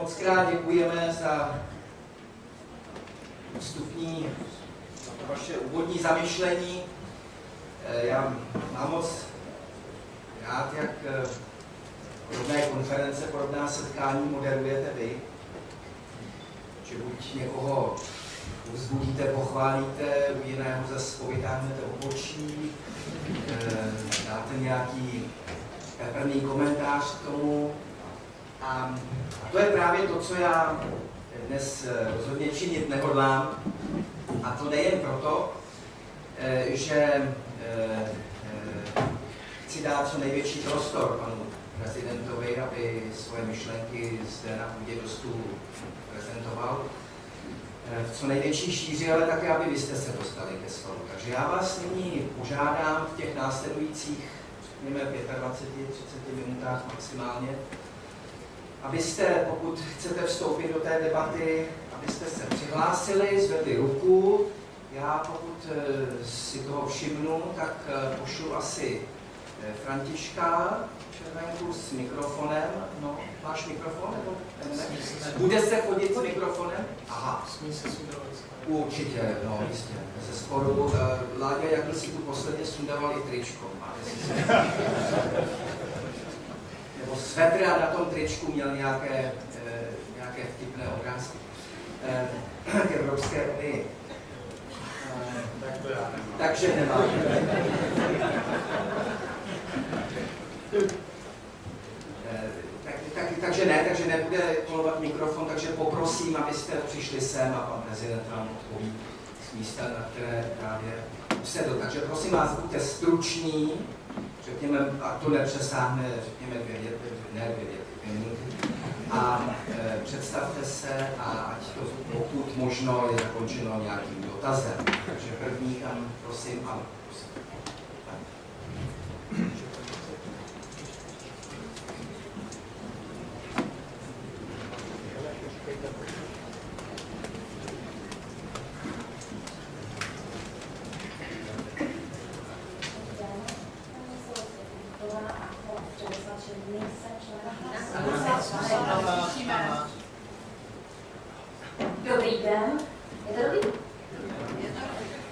moc krát děkujeme za vstupní vaše úvodní zamyšlení. Já mám moc rád, jak podobné konference, podobná setkání moderujete vy. Že buď někoho vzbudíte, pochválíte, u jiného zase povytáhnete obočí, dáte nějaký peprný komentář k tomu. A to je právě to, co já dnes rozhodně činit nehodlám. A to nejen proto, že chci dát co největší prostor panu prezidentovi, aby svoje myšlenky zde na půdě dostu prezentoval v co největší šíři, ale také, aby vy jste se dostali ke slovu. Takže já vás nyní požádám v těch následujících, řekněme, 25-30 minutách maximálně, abyste, pokud chcete vstoupit do té debaty, abyste se přihlásili, zvedli ruku. Já, pokud si toho všimnu, tak pošlu asi Františka Červenku s mikrofonem. No, máš mikrofon? Nebo ne? Bude se chodit s mikrofonem? Aha. Smí se sundovat. Určitě, no jistě. Ze sporu. Láďa, jak si tu posledně sundával i tričko. Nebo svetr a na tom tričku měl nějaké vtipné obrázky k Evropské unii. Tak to já nemám. Takže nemám. Takže nebude kolovat mikrofon, takže poprosím, abyste přišli sem a pan prezident vám odpoví z místa, na které právě usedl. Takže prosím vás, buďte struční, řekněme, a to nepřesáhne, řekněme, 2 minuty. A představte se a ať to pokud možno je zakončeno nějakým dotazem. Takže první tam, prosím, ale prosím. Dobrý den, je to dobrý?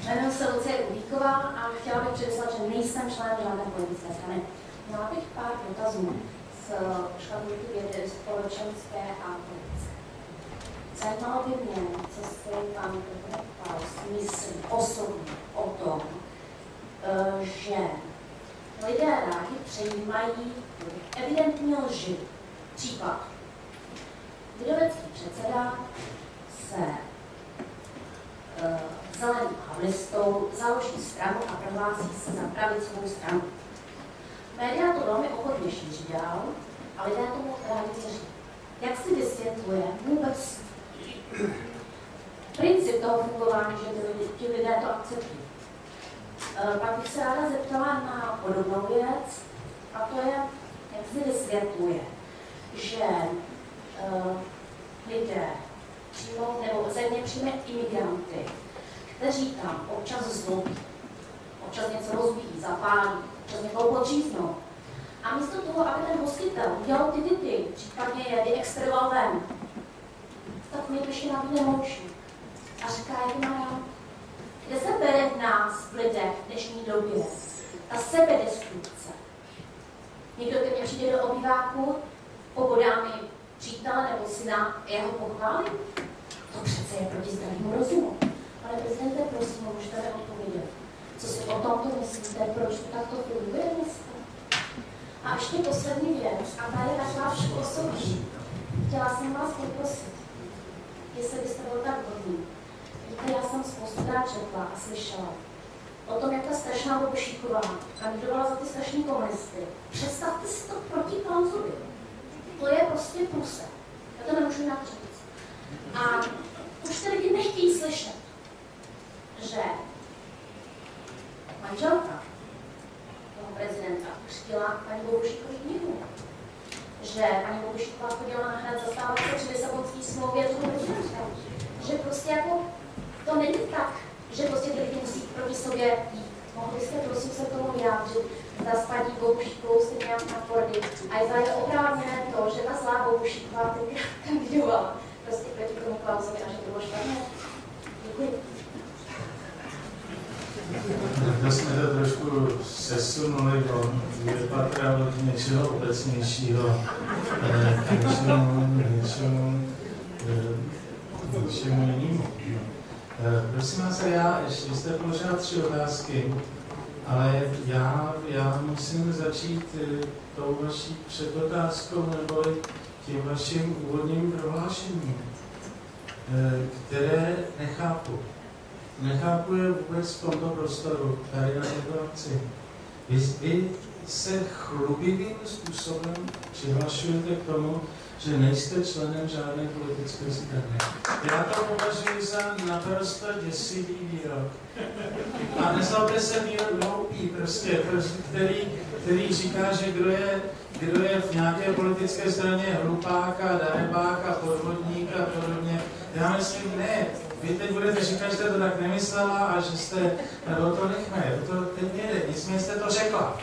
Jmenuji se Lucie Kubíková a chtěla bych předeslat, že nejsem členem žádné politické strany. Měla bych pár dotazů z škatulky vědy společenské a politické. Zajímalo by mě, co si pan Paus myslí osobně o tom, že lidé rádi přejímají evidentní lži. Příklad. Lidovecký předseda se zeleným havlistou založí stranu a prohlásí se za pravicovou stranu. Média to velmi ochotně šíří dál a lidé tomu rádi věří. Jak si vysvětluje vůbec princip toho fungování, že ti lidé to akceptují? Pak bych se ráda zeptala na podobnou věc, a to je, jak si vysvětluje, že lidé přijmou, nebo země přijme imigranty, kteří tam občas zlobí, občas něco rozbíjí, zapálí, občas někoho podříznou. A místo toho, aby ten hostitel udělal ty typy, případně je vyexpedoval ven, tak mi ještě nabídne moučí a říká, jak má rád. Kde se bere v nás, v lidech v dnešní době, ta sebedestrukce? Někdo ke mně přijde do obýváku, pobodá mi přítele nebo syna, já ho pochválím? To přece je proti zdravému rozumu. Pane prezidente, prosím, můžete mi odpovědět. Co si o tomto myslíte, proč to takto funguje dneska? A ještě poslední věc, a ta je taková vše osobní. Chtěla jsem vás poprosit, jestli byste byl tak hodný. Víte, já jsem spoustukrát četla a slyšela o tom, jak ta strašná Bobošíková kandidovala za ty strašní komunisty. Představte si to proti Klausovi. To je prostě průse. Já to nemůžu jinak říct. A už ty lidi nechtějí slyšet, že manželka toho prezidenta křtila paní Bobošíkovou knihu. Že paní Bobošíková chodila na hned zastávat se při Lisabonské smlouvě toho prezidenta. Že prostě jako to není tak, že prostě ty lidi musí proti sobě jít. Mohli byste prosím se tomu vyjádřit, zaspadí Bohušíkovou stejně jak na Kordy. A je oprávněné to, že ta zlá Bohušíková tenkrát kandidovala prostě proti tomu Klausovi a že to bylo špatné. Děkuji. To jsme to trošku sesunuli do patra od něčeho obecnějšího k něčemu jinému. Prosím vás, vy jste položila 3 otázky, ale já musím začít tou vaší předotázkou neboli tím vaším úvodním prohlášením, které nechápu. Nechápu je vůbec v tomto prostoru, tady na této akci. Vy se chlubivým způsobem přihlašujete k tomu, že nejste členem žádné politické strany. Já to považuji za naprosto děsivý výrok. A nezlobte se, výrok hloupý, který říká, že kdo je v nějaké politické straně hlupák a darebák a podvodník a podobně. Já myslím, ne. Vy teď budete říkat, že jste to tak nemyslela a že jste, nebo to nechme, to teď nejde, nicméně jste to řekla.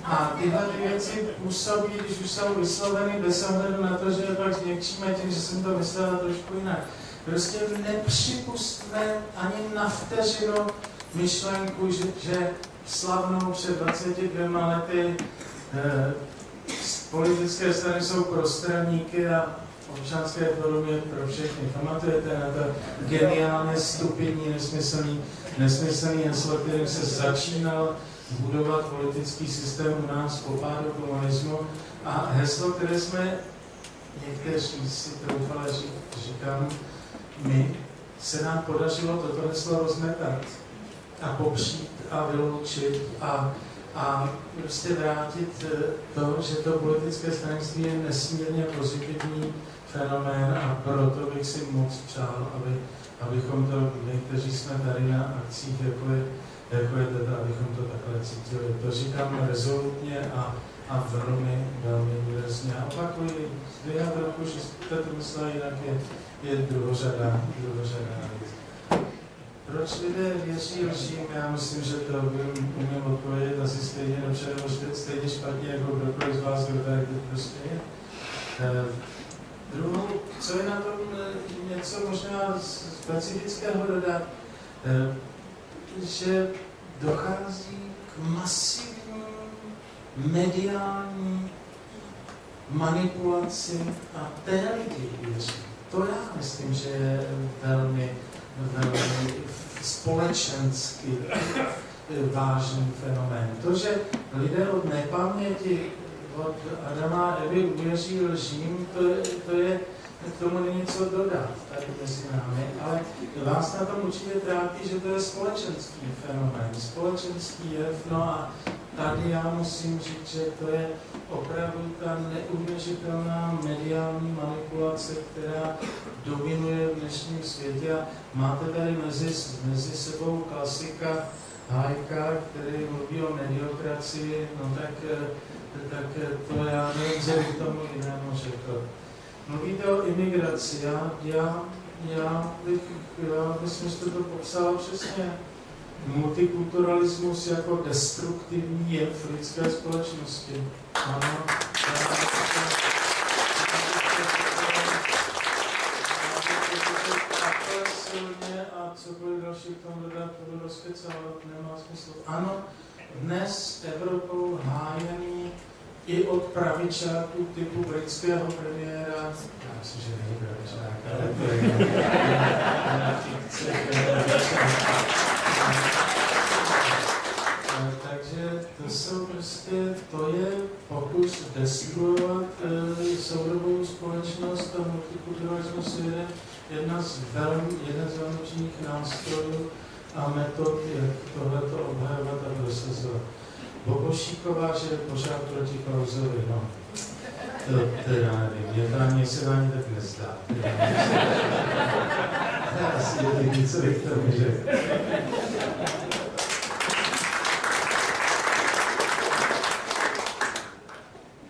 A tyhle ty věci působí, když už jsou vysloveny bez ohledu na to, že je pak změkčíme tím, že jsem to myslela trošku jinak. Prostě nepřipustme ani na vteřinu myšlenku, že slavnou před 22 lety politické strany jsou prostraníky a občanské fórum je pro všechny. Pamatujete na to geniálně stupidní, nesmyslný heslo, kterým se začínal budovat politický systém u nás po pádu komunismu a heslo, které jsme někteří si troufali říkám, se nám podařilo toto heslo rozmetat a popřít a vyloučit a prostě vrátit to, že to politické stranství je nesmírně pozitivní fenomén a proto bych si moc přál, abychom to, my, kteří jsme tady na akcích, jako je teda, abychom to takhle cítili. To říkám rezolutně a velmi, velmi důrazně. A opakuji, vyjádrku, že jste to mysleli jinak, je druhořada věc. Proč lidé věří lžím? Já myslím, že to umím odpovědět asi stejně dobře, nebo stejně špatně, jako kdokoliv z vás, kdo tady prostě je. Druhou, co je na tom něco možná specifického dodat, že dochází k masivní mediální manipulaci a té lidi věří. To já myslím, že je velmi společensky vážný fenomén. To, že lidé od nepaměti, od Adama a Evy uvěří lžím, to je k tomu není co dodat tady mezi námi, ale vás na tom určitě trápí, že to je společenský fenomén, společenský jev, no a tady já musím říct, že to je opravdu ta neuvěřitelná mediální manipulace, která dominuje v dnešním světě a máte tady mezi sebou klasika Hájka, který mluví o mediokracii, no tak to já nevím, že bych tomu jinému řekl. Mluvíte o imigraci, já myslím, že jste to popsala přesně. Multikulturalismus jako destruktivní jev v lidské společnosti. Ano, takhle silně a cokoliv další k tomu dodat, to bylo rozkecávat, nemá smysl. Ano, dnes Evropou hájený i od pravičáků typu britského premiéra, já myslím, že není pravičák, ale to je takže to je pokus destruovat soudobou společnost a multikulturalismus je jeden z velmi účinných nástrojů a metod, jak tohleto obhajovat a prosazovat. Bobošíková, že je pořád proti Klausovi, no. To teda nevím, mě se ani tak nezdá. Asi je taky, co bych to řekl.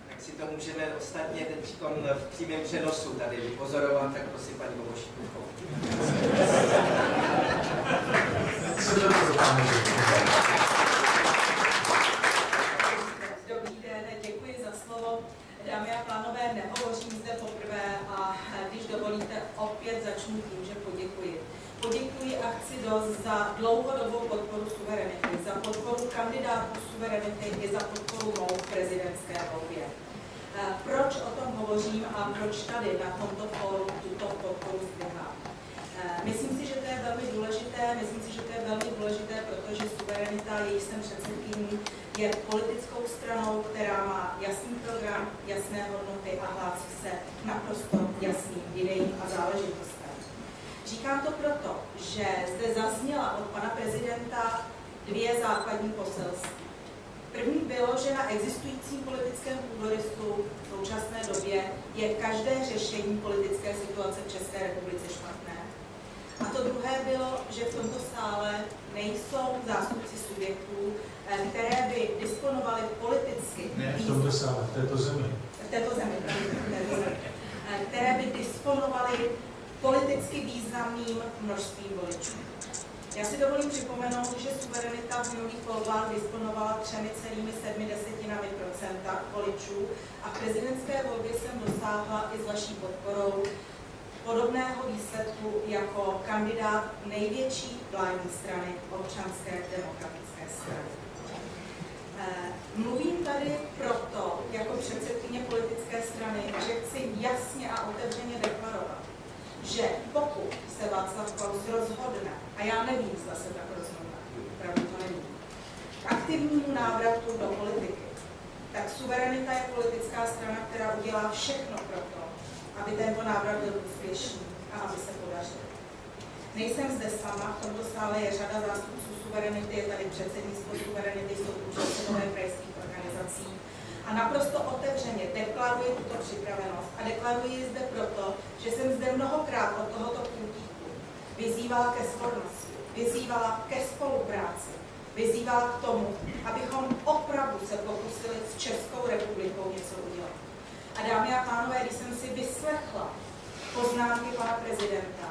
Tak si to můžeme ostatně teď v přímém přenosu tady vypozorovat, tak prosím paní Bobošíkovou. Co to dokáže? dovolíte, opět začnu tím, že poděkuji. Poděkuji a chci dost za dlouhodobou podporu suverenity, za podporu kandidátů suverenity i za podporu mou v prezidentské volbě. Proč o tom hovořím a proč tady na tomto fóru tuto podporu zdvihám? Myslím si, že to je velmi důležité, protože suverenita, její jsem předsedkyní, je politickou stranou, která má jasný program, jasné hodnoty a hlásí se naprosto jasným idejím a záležitostem. Říkám to proto, že zde zazněla od pana prezidenta dvě základní poselství. První bylo, že na existujícím politickém půdorysu v současné době je každé řešení politické situace v České republice špatné. A to druhé bylo, že v tomto sále nejsou zástupci subjektů, které by disponovaly politicky... Ne, v tomto sále, v této zemi. Které by disponovaly politicky významným množstvím voličů. Já si dovolím připomenout, že suverenita v minulých volbách disponovala 3,7% voličů a v prezidentské volbě jsem dosáhla i s vaší podporou podobného výsledku jako kandidát největší vládní strany, Občanské demokratické strany. Mluvím tady proto, jako předsedkyně politické strany, že chci jasně a otevřeně deklarovat, že pokud se Václav Klaus rozhodne, a já nevím, zda se tak rozhodne, opravdu to nevím, k aktivnímu návratu do politiky, tak suverenita je politická strana, která udělá všechno pro to, aby tento návrat byl úspěšný a aby se podařil. Nejsem zde sama, v tomto sále je řada zástupců suverenity, je tady předsednictvo suverenity, jsou tu předsedové krajských organizací a naprosto otevřeně deklaruji tuto připravenost a deklaruji ji zde proto, že jsem zde mnohokrát od tohoto pultíku vyzývala ke shodnosti, vyzývala ke spolupráci, vyzývala k tomu, abychom opravdu se pokusili s Českou republikou něco udělat. A dámy a pánové, když jsem si vyslechla poznámky pana prezidenta,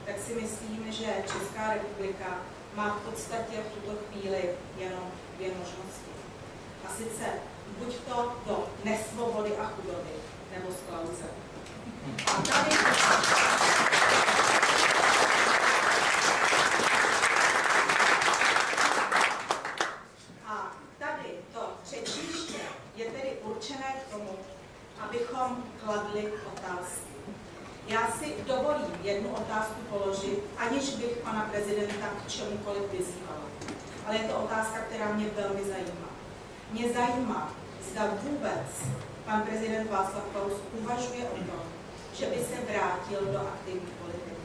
tak si myslím, že Česká republika má v podstatě v tuto chvíli jenom dvě možnosti. A sice buď to do nesvobody a chudoby, nebo z Klause. A tady to řečniště je tedy určené k tomu, abychom kladli otázky. Já si dovolím jednu otázku položit, aniž bych pana prezidenta k čemukoliv vyzývala. Ale je to otázka, která mě velmi zajímá. Mě zajímá, zda vůbec pan prezident Václav Klaus uvažuje o tom, že by se vrátil do aktivní politiky.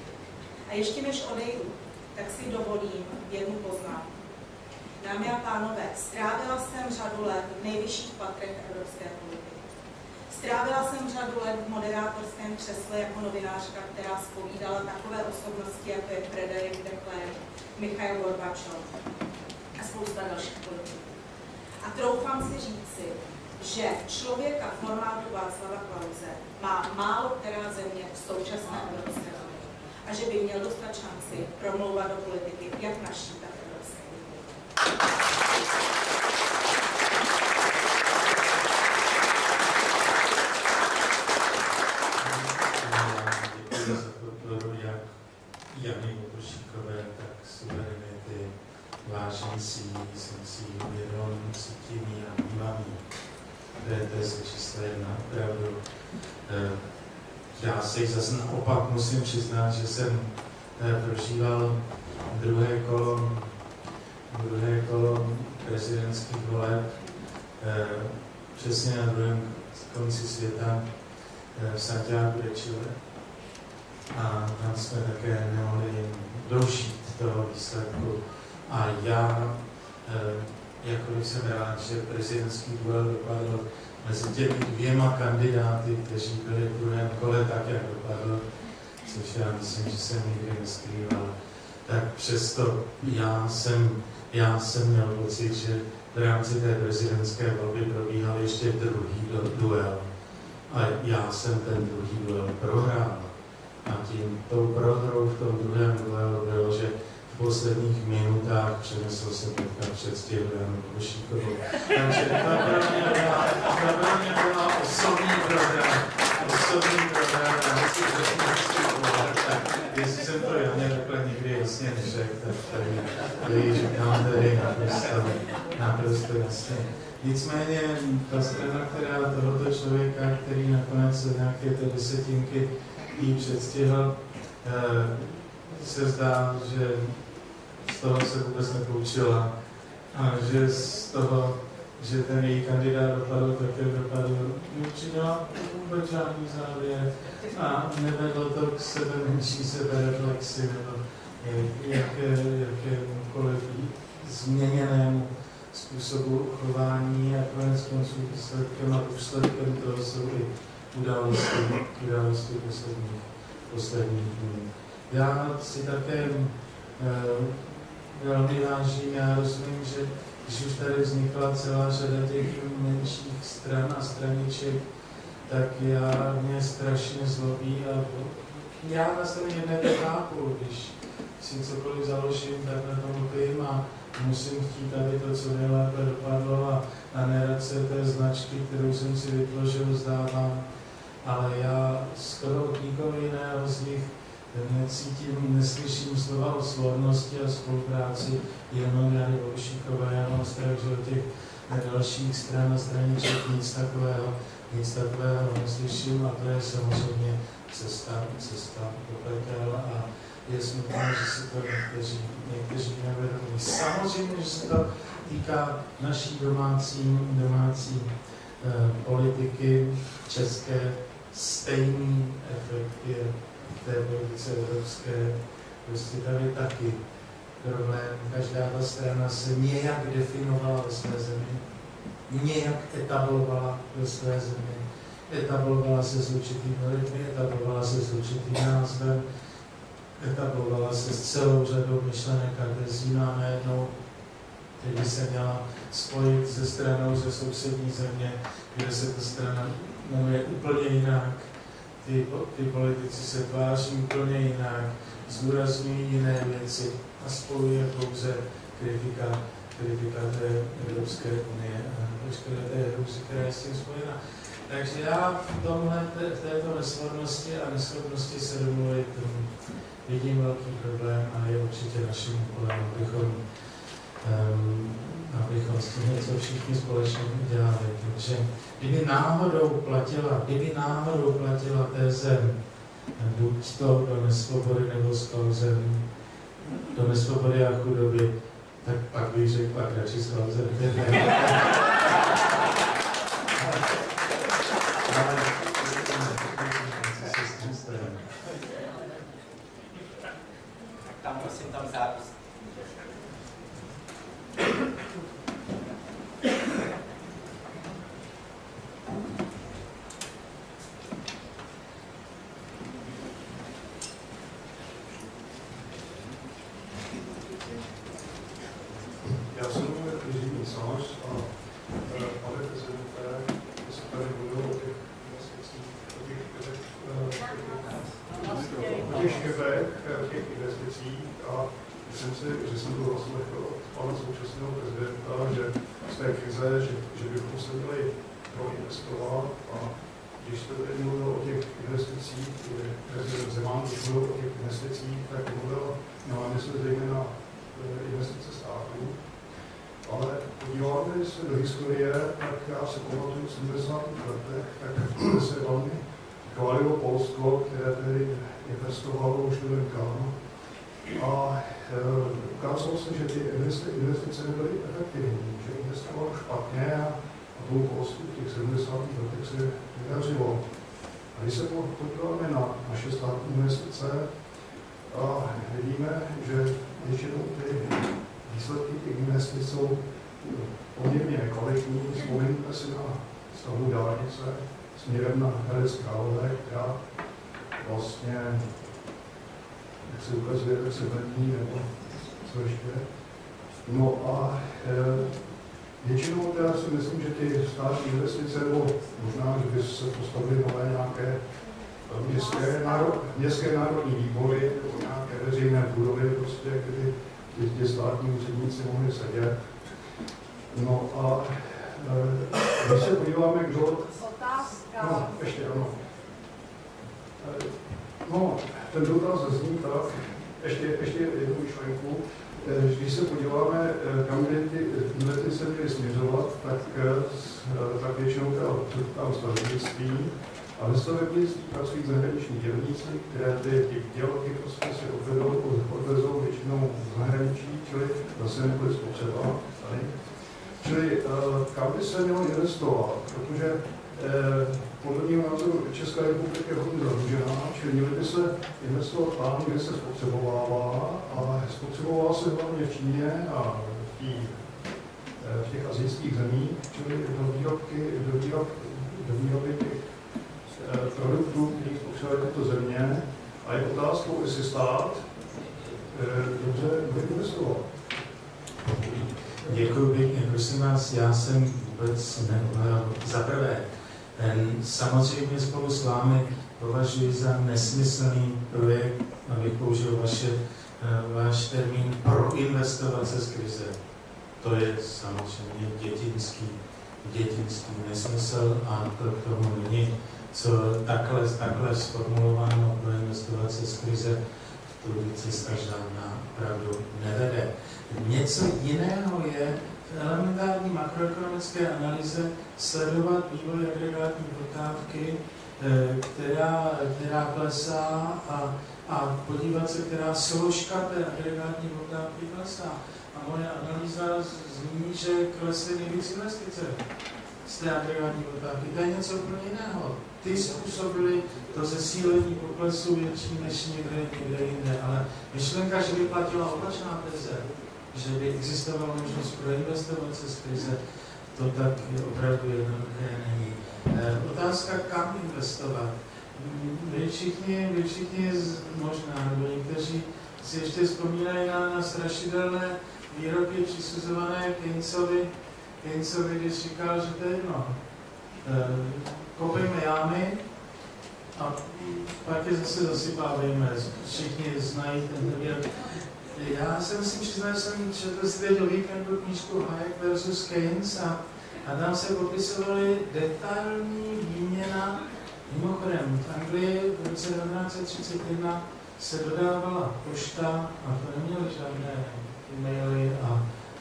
A ještě než odejdu, tak si dovolím jednu poznámku. Dámy a pánové, strávila jsem řadu let v nejvyšších patrech evropské politiky. Strávila jsem řadu let v moderátorském křesle jako novinářka, která zpovídala takové osobnosti, jako je Frederik de Klerk, Michail Gorbačov a spousta dalších politiků. A troufám si říci, že člověka formátu Václava Klause má málo která země v současné Evropské unii a že by měl dostat šanci promlouvat do politiky jak naší, tak evropské unie. Děkuji za podporu jak Jany Obošíkové, tak suverenity. Vážím si jí, jsem si jí vědom, cítím jí a vnímám jí. To je se číslo jedna, opravdu. Já si zase naopak musím přiznat, že jsem prožíval druhé kolo prezidentských voleb přesně na druhém konci světa v Santiagu de Chile. A tam jsme také nemohli dožít toho výsledku. A já, jakkoliv jsem rád, že prezidentský duel dopadl mezi těmi dvěma kandidáty, kteří byli v druhém kole tak, jak dopadl, což já myslím, že jsem nikdy neskrýval, tak přesto já jsem měl pocit, že v rámci té prezidentské volby probíhal ještě druhý duel. A já jsem ten druhý duel prohrál. A tou prohrou v tom druhém duelu bylo, že v posledních minutách přenesl se teďka předstihl Janu Bošíkovou. Takže to pro mě byla osobní program. A musím řeknout, jasně neřekl, tak tady říkám tady naprosto jasně. Nicméně ta strana, která tohoto člověka, který nakonec nějaké ty desetinky jí předstihl, se zdá, že z toho se vůbec nepoučila a že z toho, že ten její kandidát dopadl tak, jak dopadl, neučinila vůbec žádný závěr a nevedlo to k menší sebereflexi nebo jakémukoliv změněnému způsobu chování a konec konců výsledkem a důsledkem toho jsou i události posledních dnů. Já si také velmi vážím, já rozumím, že když už tady vznikla celá řada těch menších stran a straniček, tak mě strašně zlobí a já na straně jedné to chápu, když si cokoliv založím, tak na tom lpím a musím chtít, aby to co nejlépe dopadlo a nerad se té značky, kterou jsem si vytvořil, vzdávám. Ale já skoro od nikoho jiného z nich neslyším slova o svornosti a spolupráci, jenom Jany Borušíkové, já mám strach, že od těch dalších stran a straniček nic takového neslyším a to je samozřejmě cesta do pekel a je smutné, že si to někteří nevědomí. Samozřejmě, že se to týká naší domácí politiky české, stejný efekt je v té politice evropské. Prostě tady taky problém. Každá ta strana se nějak definovala ve své zemi, nějak etablovala ve své zemi, etablovala se s určitými lidmi, etablovala se s určitým názvem, etablovala se s celou řadou myšlenek a tezí a najednou teď by se měla spojit se stranou ze sousední země, kde se ta strana jmenuje úplně jinak. Ty politici se tváří úplně jinak, zdůrazňují jiné věci a spojuje pouze kritika té Evropské unie a veškeré té hrůzy, která je s tím spojena. Takže já v této nesvornosti a neschopnosti se domluvit vidím velký problém a je určitě naším úkolem, abychom s tím něco všichni společně udělali. Takže kdyby náhodou platila teze buď to do nesvobody nebo s kauzem, do nesvobody a chudoby, tak pak bych řekl pak radši s kauzem. Tam prosím, tam zápis. Já jsem Jiří Micář a pane prezidente, jestli tady mluvil o těch investicích, o těch škybech, těch investicích a myslím si, že jsem byl zaslechl od pana současného prezidenta, že z té krize, že bychom se měli proinvestovat a když jste tady mluvil o těch investicích, prezident Zeman mluvil o těch investicích, tak mluvil na mysli zejména investice státu. Ale podíváme se do historie, tak já se pamatuju v 70. letech, tak se velmi chválilo Polsko, které tedy investovalo už dávno. A ukázalo se, že ty investice nebyly efektivní, že investovalo špatně a tomu Polsku v těch 70. letech se vydařilo. A když se podíváme na naše státní investice, a vidíme, že většinou ty výsledky těch investic jsou poměrně nekvalitní. Vzpomeňte si na stavbu dálnice směrem na Hradec Králové, která vlastně, jak se ukazuje, tak se vrtní nebo co ještě. No a většinou teda si myslím, že ty státní investice, nebo možná, že by se postavily nové nějaké městské národní výbory nebo nějaké veřejné budovy, prostě, kdy ty státní úředníci mohli sedět. No a když se podíváme, kdo... Otázka. No, ještě ano. No, ten dotaz zní tak, ještě jednu myšlenku. Když se podíváme, kam by ty investice měly směřovat, tak většinou tam stavebnictví. A ve stavebnictví pracují zahraniční dělníci, které ty dělky prostě si odvezou většinou v zahraničí, čili zase nebude spotřeba. Čili kam by se mělo investovat, protože podle mého názoru Česká republika je hodně zadlužená, čili měly by se investovat tam, kde se spotřebovává, a spotřebovává se hlavně v Číně a v těch asijských zemích, čili do výroby těch produktů, které spotřebují tyto země, a je otázkou, jestli stát dobře investoval. Děkuji pěkně, prosím vás, já jsem vůbec za prvé, samozřejmě spolu s vámi považuji za nesmyslný projekt, abych použil váš termín, proinvestovat se z krize. To je samozřejmě dětinský nesmysl a to k tomu není, co takhle sformulováno, proinvestovat se z krize, v tu cesta žádná opravdu nevede. Něco jiného je v elementární makroekonomické analýze sledovat vývoj agregátní poptávky, která klesá, a podívat se, která složka té agregátní poptávky klesá. A moje analýza zní, že klesly nejvíc investice z té agregátní poptávky. To je něco úplně jiného. Ty způsobily to zesílení poklesu větší než někde jinde. Ale myšlenka, že by platila opačná teze, že by existovala možnost proinvestovat se z krize, to tak opravdu jednoduché není. Otázka, kam investovat. Vy všichni možná, nebo někteří si ještě vzpomínají na strašidelné výroky přisuzované Keynesovi, když říkal, že to je jedno. Kopejme jámy a pak je zase zasypávejme. Všichni znají ten výrok. Já jsem si přiznal, že jsem četl si teď o víkendu knížku Hayek versus Keynes a tam se popisovaly detailní výměna. Mimochodem, v Anglii v roce 1931 se dodávala pošta, a to neměly žádné e-maily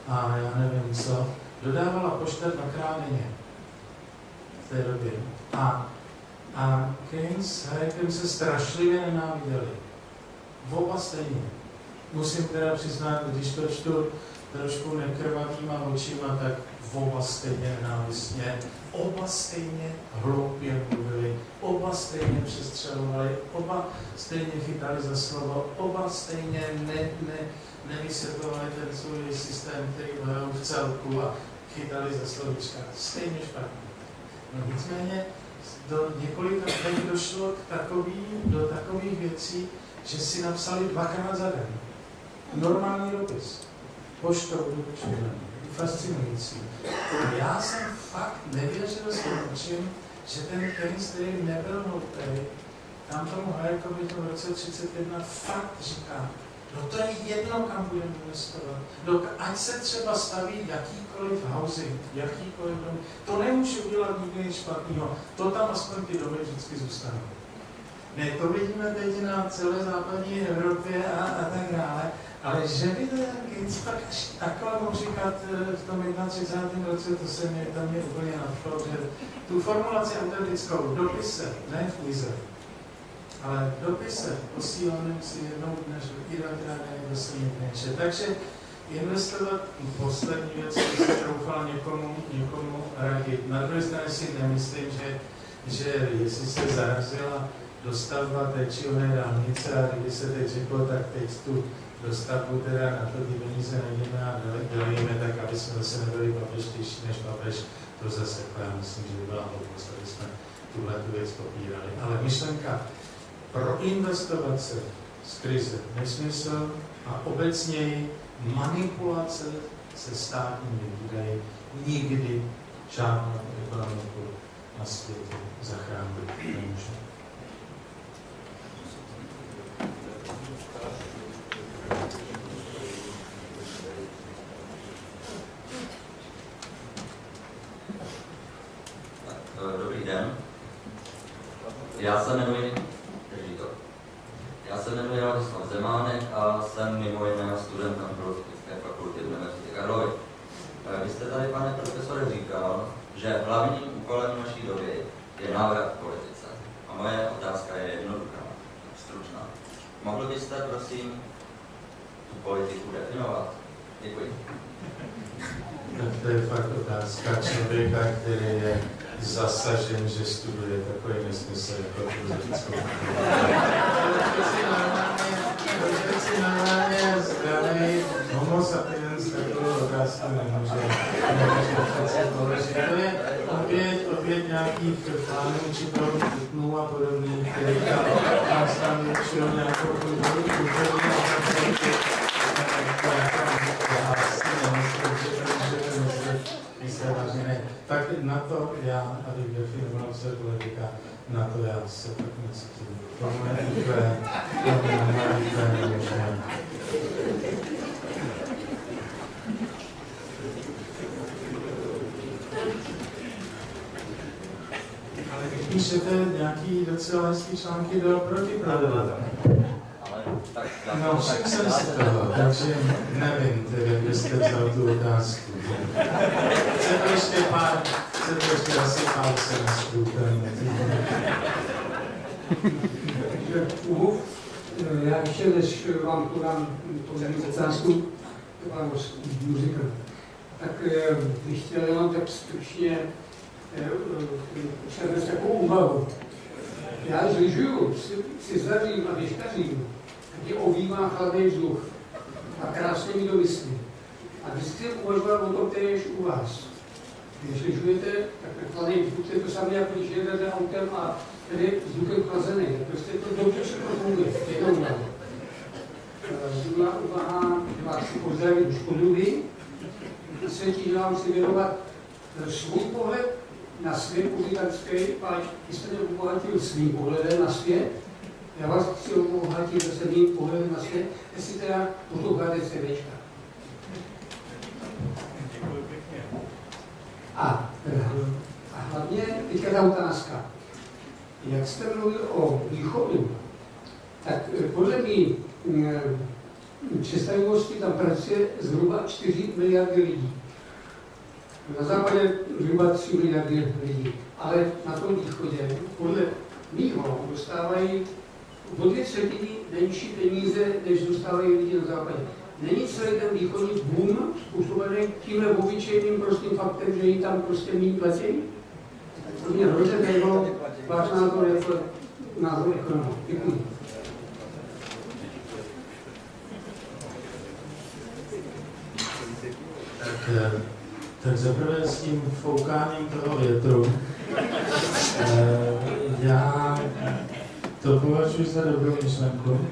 a já nevím co, dodávala pošta 2krát denně v té době. A Keynes s Hayekem se strašlivě nenáviděli. Oba stejně. Musím teda přiznat, když to čtu trošku nekrvavýma očima, tak oba stejně nenávistně, oba stejně hloupě mluvili, oba stejně přestřelovali, oba stejně chytali za slovo, oba stejně nevysvětlovali ten svůj systém, který mají v celku, a chytali za slovíčka. Stejně špatně. No nicméně do několika dnů došlo do takových věcí, že si napsali 2krát za den. Normální dopis. Poštou dopočítaný. Fascinující. Já jsem fakt nevěřil svým očím, že ten Keynes, který nebyl hloupý, tam tomu Hayekovi v roce 1931 fakt říká, no to je jedno, kam budeme investovat. Ať se třeba staví jakýkoliv housing, jakýkoliv dom, to nemůže udělat nikdy nic špatného. To tam aspoň ty domy vždycky zůstanou. Ne, to vidíme teď na celé západní Evropě a tak dále. Ale že by to ten Keynes tak takhle mohl říkat v tom 31. roce, to se mě tam je úplně nadchlo, že tu formulaci autentickou, dopise, ne v knize, ale dopise posílaném si jednou dnes i dvakrát do se někde. Takže investovat poslední věc, když se troufal někomu radit. Na druhé straně si nemyslím, že jestli se zarazila dostavba té či oné dálnice a kdyby se teď řeklo, tak teď tu dostavbu teda na to ty peníze nejdeme a dělejeme tak, aby jsme zase nebyli papežtější než papež, to zase, já myslím, že by byla hloupost, aby jsme tuhle věc popírali. Ale myšlenka proinvestovat se z krize nesmysl a obecněji manipulace se státními výdaji nikdy žádnou ekonomiku na světě zachránit nemůže. Dobrý den. Já se jmenuji Ladislav Zemánek a jsem mimo jiné studentem Filozofické fakulty Univerzity Karlovy. Vy jste tady, pane profesore, říkal, že hlavním úkolem naší doby je návrat k politice. A moje otázka je jednoduchá, stručná. Mohl byste, prosím, tu politiku definovat? Děkuji. Tak to je fakt otázka člověka, který je zasažen, že studuje takový nesmysl jako filozofickou. Protože si normálně zdravý homo sapiens takovou otázku nemůže položit. To je opět nějakých plánů či plánů a podobných, který nás tam učil nějakou kulturní tak na to já, abych definoval se politika, na to já se tak necítím. To je úplně nemožné. Ale vy píšete nějaký docela hezký články do protipravda. No, však jsem si toho, takže nevím, tedy, jak byste vzal tu otázku. Chce to ještě asi pár semestrů. Já ještě, než vám podám otázku, vám muzika, tak bych chtěl jenom tak stručně přednést takovou úvahu. Já když lyžuju, si zlevím a vyškařím, tak je ovývá chladný vzduch a krásně mi to myslí. A vždycky jsem uvažoval o tom též u vás. Když lyžujete, tak ten chladný vzduch je to samé, jako když jedete autem a tedy vzduchem chlazený. Prostě to dobře všechno funguje. Jednou úvahu. Druhá úvaha, že vás si pozdravím už po druhý. Světí, že vám si věnovat svůj pohled na svět ulitanský, páč jste mě obohatil svým pohledem na svět. Já vás chci obohatit zase mým pohledem na svět, jestli teda posloucháte CVčka. A hlavně teďka ta otázka. Jak jste mluvil o východu, tak podle mý představivosti tam pracuje zhruba 4 miliardy lidí. Na západě zhruba 3 miliardy lidí, ale na tom východě podle mýho dostávají o 2/3 menší peníze, než dostávají lidi na západě. Není celý ten východní boom způsobený tímhle obyčejným prostým faktem, že jim tam prostě méně platí? To mě hrozně zajímalo váš názor jako názor ekonoma. Děkuji. Tak zaprvé s tím foukáním toho větru, já to považuji za dobrou myšlenku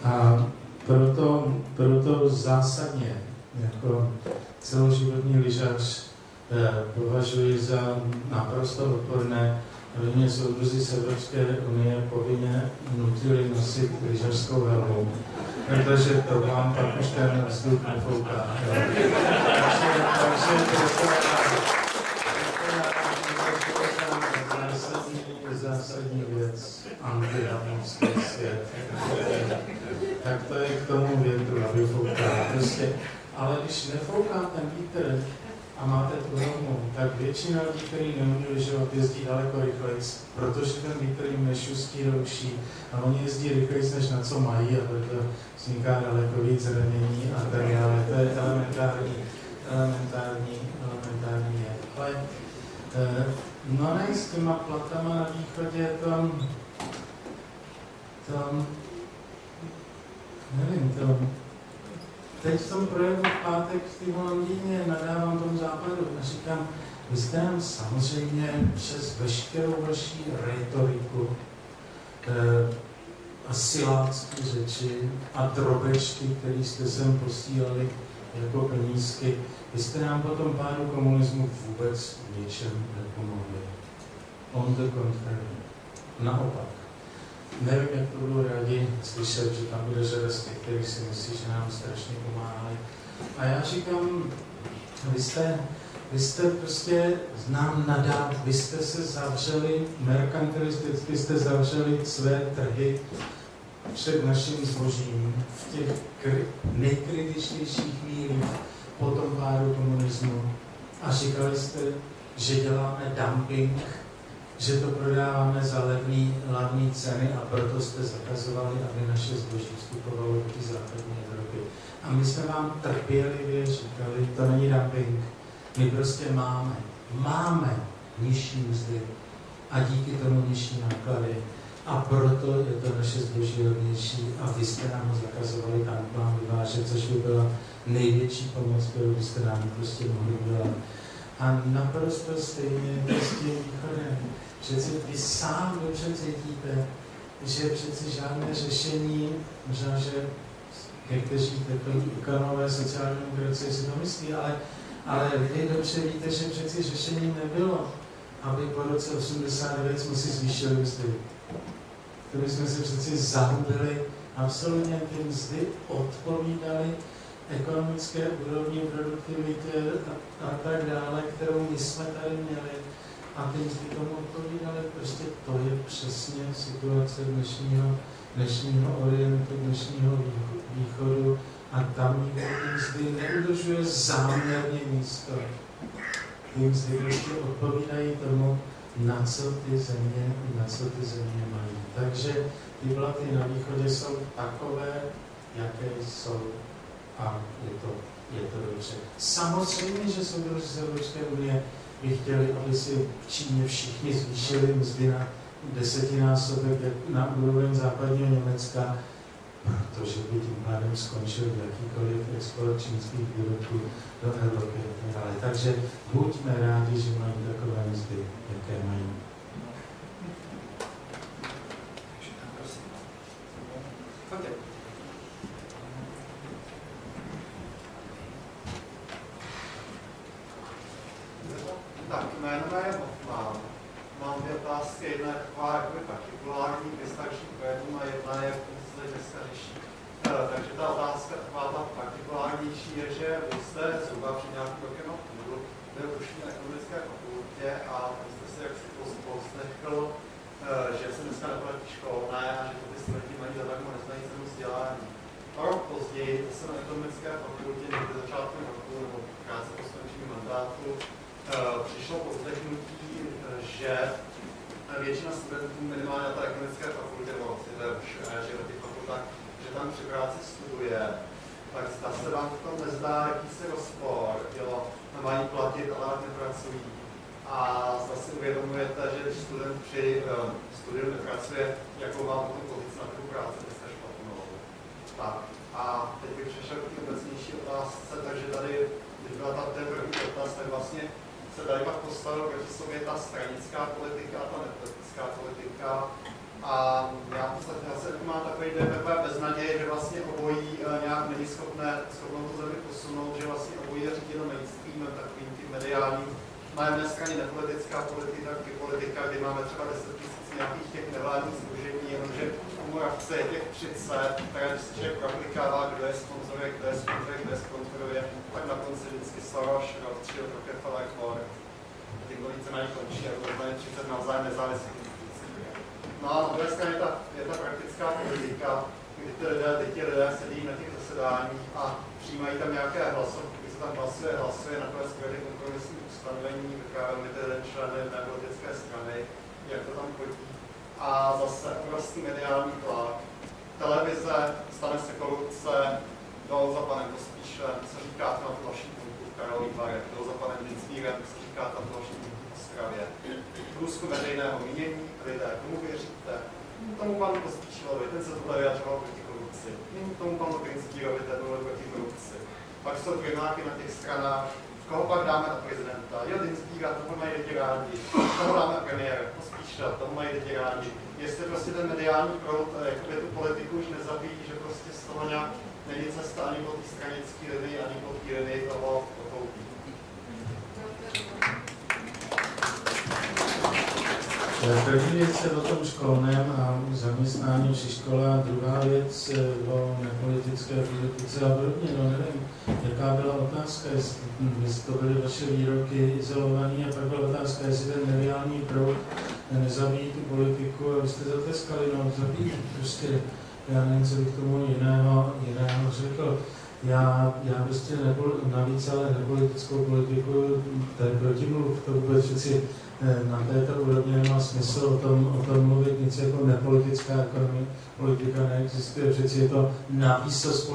a proto zásadně jako celoživotní lyžař považuji za naprosto odporné, aby mě soudruzi z Evropské unie povinně nutili nosit lyžařskou helmu, protože to vám pak už ten vzduch nefouká. Takže zásadní věc, antihamovský svět. Tak to je k tomu větru, aby foukal. Prostě, ale když nefouká ten vítr a máte tu helmu, tak většina lidí, kteří neumí lyžovat, jezdí daleko rychleji, protože ten vítr jim nešustí do uší a oni jezdí rychleji, než na co mají a proto vzniká daleko víc zranění a tak dále. To je elementární je. Ale no ne, s těma platama na východě nevím, teď v tom projevu v pátek v Londýně nadávám tomu západu a říkám, vy jste nám samozřejmě přes veškerou vaši retoriku a silácké řeči a drobečky, které jste sem posílali jako penízky, vy jste nám po tom pádu komunismu vůbec v ničem nepomohli. On the contrary. Naopak. Nevím, jak to bylo rádi slyšet, že tam bude řada z těch, kteří si myslí, že nám strašně pomáhali. A já říkám, vy jste prostě nám nadát, vy jste se zavřeli, merkantilisticky jste zavřeli své trhy před naším zbožím v těch nejkritičtějších mírech po tom pádu komunismu a říkali jste, že děláme dumping, že to prodáváme za levné ceny a proto jste zakazovali, aby naše zboží vstupovalo do té západní Evropy. A my jsme vám trpělivě říkali, to není dumping, my prostě máme nižší mzdy a díky tomu nižší náklady. A proto je to naše zboží levnější a vy jste nám ho zakazovali tam vám vyvážet, což by byla největší pomoc, kterou byste nám prostě mohli udělat. A naprosto stejně s tím východem. Přeci vy sám dobře cítíte, že přeci žádné řešení, možná, že někteří takový ekonomové sociální demokracie si to myslí, ale vy dobře víte, že přeci řešením nebylo, aby po roce 89 jsme si zvýšili mzdy. To my jsme se přeci zahubili, absolutně ty mzdy odpovídaly ekonomické úrovni, produktivitě a tak dále, kterou my jsme tady měli. A ty mzdy tomu odpovídaly. Prostě to je přesně situace dnešního orientu, dnešního východu a tam nikdo ty mzdy neudržuje záměrně místo. Ty mzdy prostě odpovídají tomu, na co ty země mají. Takže ty platy na východě jsou takové, jaké jsou a je to dobře. Samozřejmě, že soudruzi z Evropské unie by chtěli, aby si v Číně všichni zvýšili mzdy na 10násobek na úroveň západního Německa, protože by tím pádem skončil jakýkoliv export čínských výrobků do Evropy. Takže buďme rádi, že mají takové mzdy, jaké mají. Tak, jméno je Hoffman. Mám dvě otázky, jedna je taková jakoby partikulární, vystačí pro jednu a jedna je pouze dneska řeší. Takže ta otázka, taková ta partikulárnější je, že vy jste zhruba před nějakým rokem a půl byl tuším na ekonomické fakultě a vy jste si jak si poslechl, že se dneska neplatí školné a že to ty studenti mají zadarmo, neznají cenu vzdělání. O rok později se na ekonomické fakultě někdy začátkem roku nebo krátce po skončení mandátu přišlo povzdechnutí, že většina studentů minimálně na té ekonomické fakultě, nebo že na těch fakultách, že tam při práci studuje, tak zda se vám v tom nezdá jakýsi rozpor, jo, mají platit, ale nepracují. A zda si uvědomujete, že když student při studiu nepracuje, jakou má potom pozici na trhu práce, byste špatnou. Tak. A teď bych přešel k té obecnější otázce, takže tady, když byla ten první dotaz, tak vlastně se tady pak postavil proti sobě ta stranická politika a ta nepolitická politika. A já v podstatě mám takový DPP bez naděje, že vlastně obojí nějak není schopnou tu zemi posunout, že vlastně obojí je říděno mainstreamem, takovým tím mediálním. Na jedné straně nepolitická politika, kdy máme třeba 10 000 nějakých těch nevládních sdružení, jenomže v Moravce je těch 30, které když se člověk proklikává, kdo je sponzoruje, kdo je sponzoruje, tak na konci vždycky Soros, Rothschild, Rockefeller, Ford. Ty více mají končí, a to je 30 navzájem nezávislých. No a na druhé straně je ta praktická politika, kdy ti lidé sedí na těch zasedáních a přijímají tam nějaké hlasovky, když se tam hlasuje nakonec kvůli kompromisní ustanovení, vyprávěl mi ten členy nepolitické strany, jak to tam chodí. A zase obrovský mediální tlak. Televize, stane se korupce, jdou za panem Pospíšem, co říkáte na tu vaši punktu v Karlových Varech, jdou za panem Dienstbierem, co říkáte na tu vaši punktu v Ostravě. Průzkum veřejného mínění, lidé, komu věříte? Tomu panu Pospíšilovi, ten se tohle vyjadřoval proti korupci. Tomu panu Dienstbierovi, ten mluvil proti korupci. Pak jsou primáky na těch stranách, koho pak dáme na prezidenta? Jo, Dienstbiera, toho mají lidi rádi. Koho dáme na premiéra? Pospíšila, toho mají lidi rádi. Jestli prostě ten mediální proud, jakoby tu politiku už nezabíjí, že prostě z toho nějak není cesta ani po té stranické linii, ani po té linii toho pokoutí. První věc je o tom školném a zaměstnání při škole a druhá věc o nepolitické politice a podobně. No nevím, jaká byla otázka, jestli to byly vaše výroky izolovaný a pak byla otázka, jestli ten mediální proud nezabíjí tu politiku a vy jste zatleskali, no zabíjí prostě já nevím, co bych tomu jiného řekl. Já prostě navíc ale nepolitickou politiku, to je protimluv, to vůbec přeci na této úrovni nemá smysl o tom mluvit, nic jako nepolitická politika neexistuje, přeci je to navýsost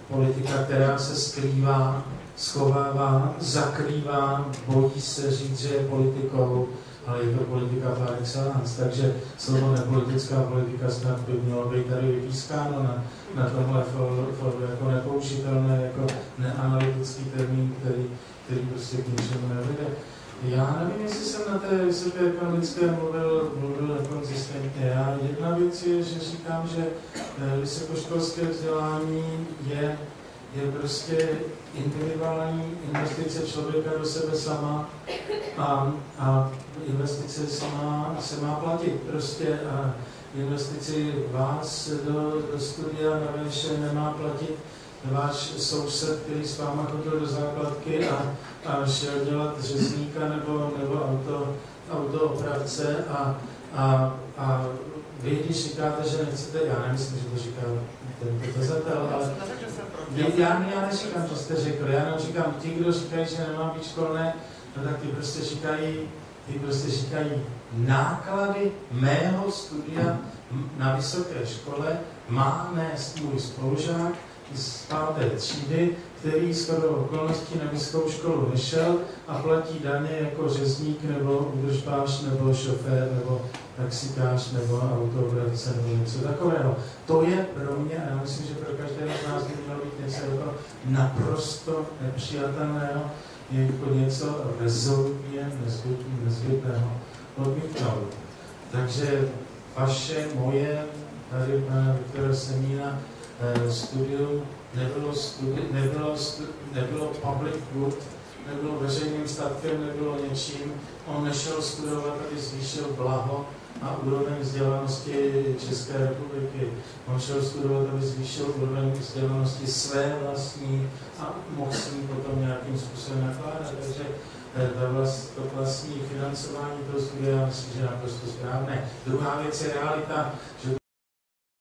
politika, která se skrývá, schovává, zakrývá, bojí se říct, že je politikou, ale je to politika par excellence, takže slovo nepolitická politika snad by mělo být tady vypískáno na tomhle fóru jako nepoužitelné, jako neanalytický termín, který prostě k ničemu nevede. Já nevím, jestli jsem na té vysoké ekonomické mluvil nekonzistentně. Jedna věc je, že říkám, že vysokoškolské vzdělání je prostě individuální investice člověka do sebe sama a investice se má platit. Prostě a investici vás do studia na VŠ nemá platit váš soused, který s váma chodil do základky a šel dělat řezníka nebo autoopravce a vy, když říkáte, že nechcete, já nemyslím, že to říká ten tazatel, ale já neříkám, že jste řekl, já jenom říkám, ti, kdo říkají, že nemá být školné, no tak ty prostě říkají náklady mého studia na vysoké škole má nést můj spolužák z 5. třídy, který shodou okolností na vysokou školu nešel a platí daně jako řezník nebo údržbář nebo šofér nebo taxikář nebo autoopravce nebo něco takového. To je pro mě, a já myslím, že pro každého z nás by mělo být něco jako naprosto nepřijatelného, jako něco rezolutně nezbytného odmítnout. Takže vaše, moje, tady pana Viktora Semína, studium nebylo public good, nebylo veřejným statkem, nebylo něčím. On nešel studovat, aby zvýšil blaho a úroveň vzdělanosti České republiky. On šel studovat, aby zvýšil úroveň vzdělanosti své vlastní a mohl s ní potom nějakým způsobem nakládat. Takže to vlastní financování toho studia, myslím, že je naprosto správné. Druhá věc je realita, že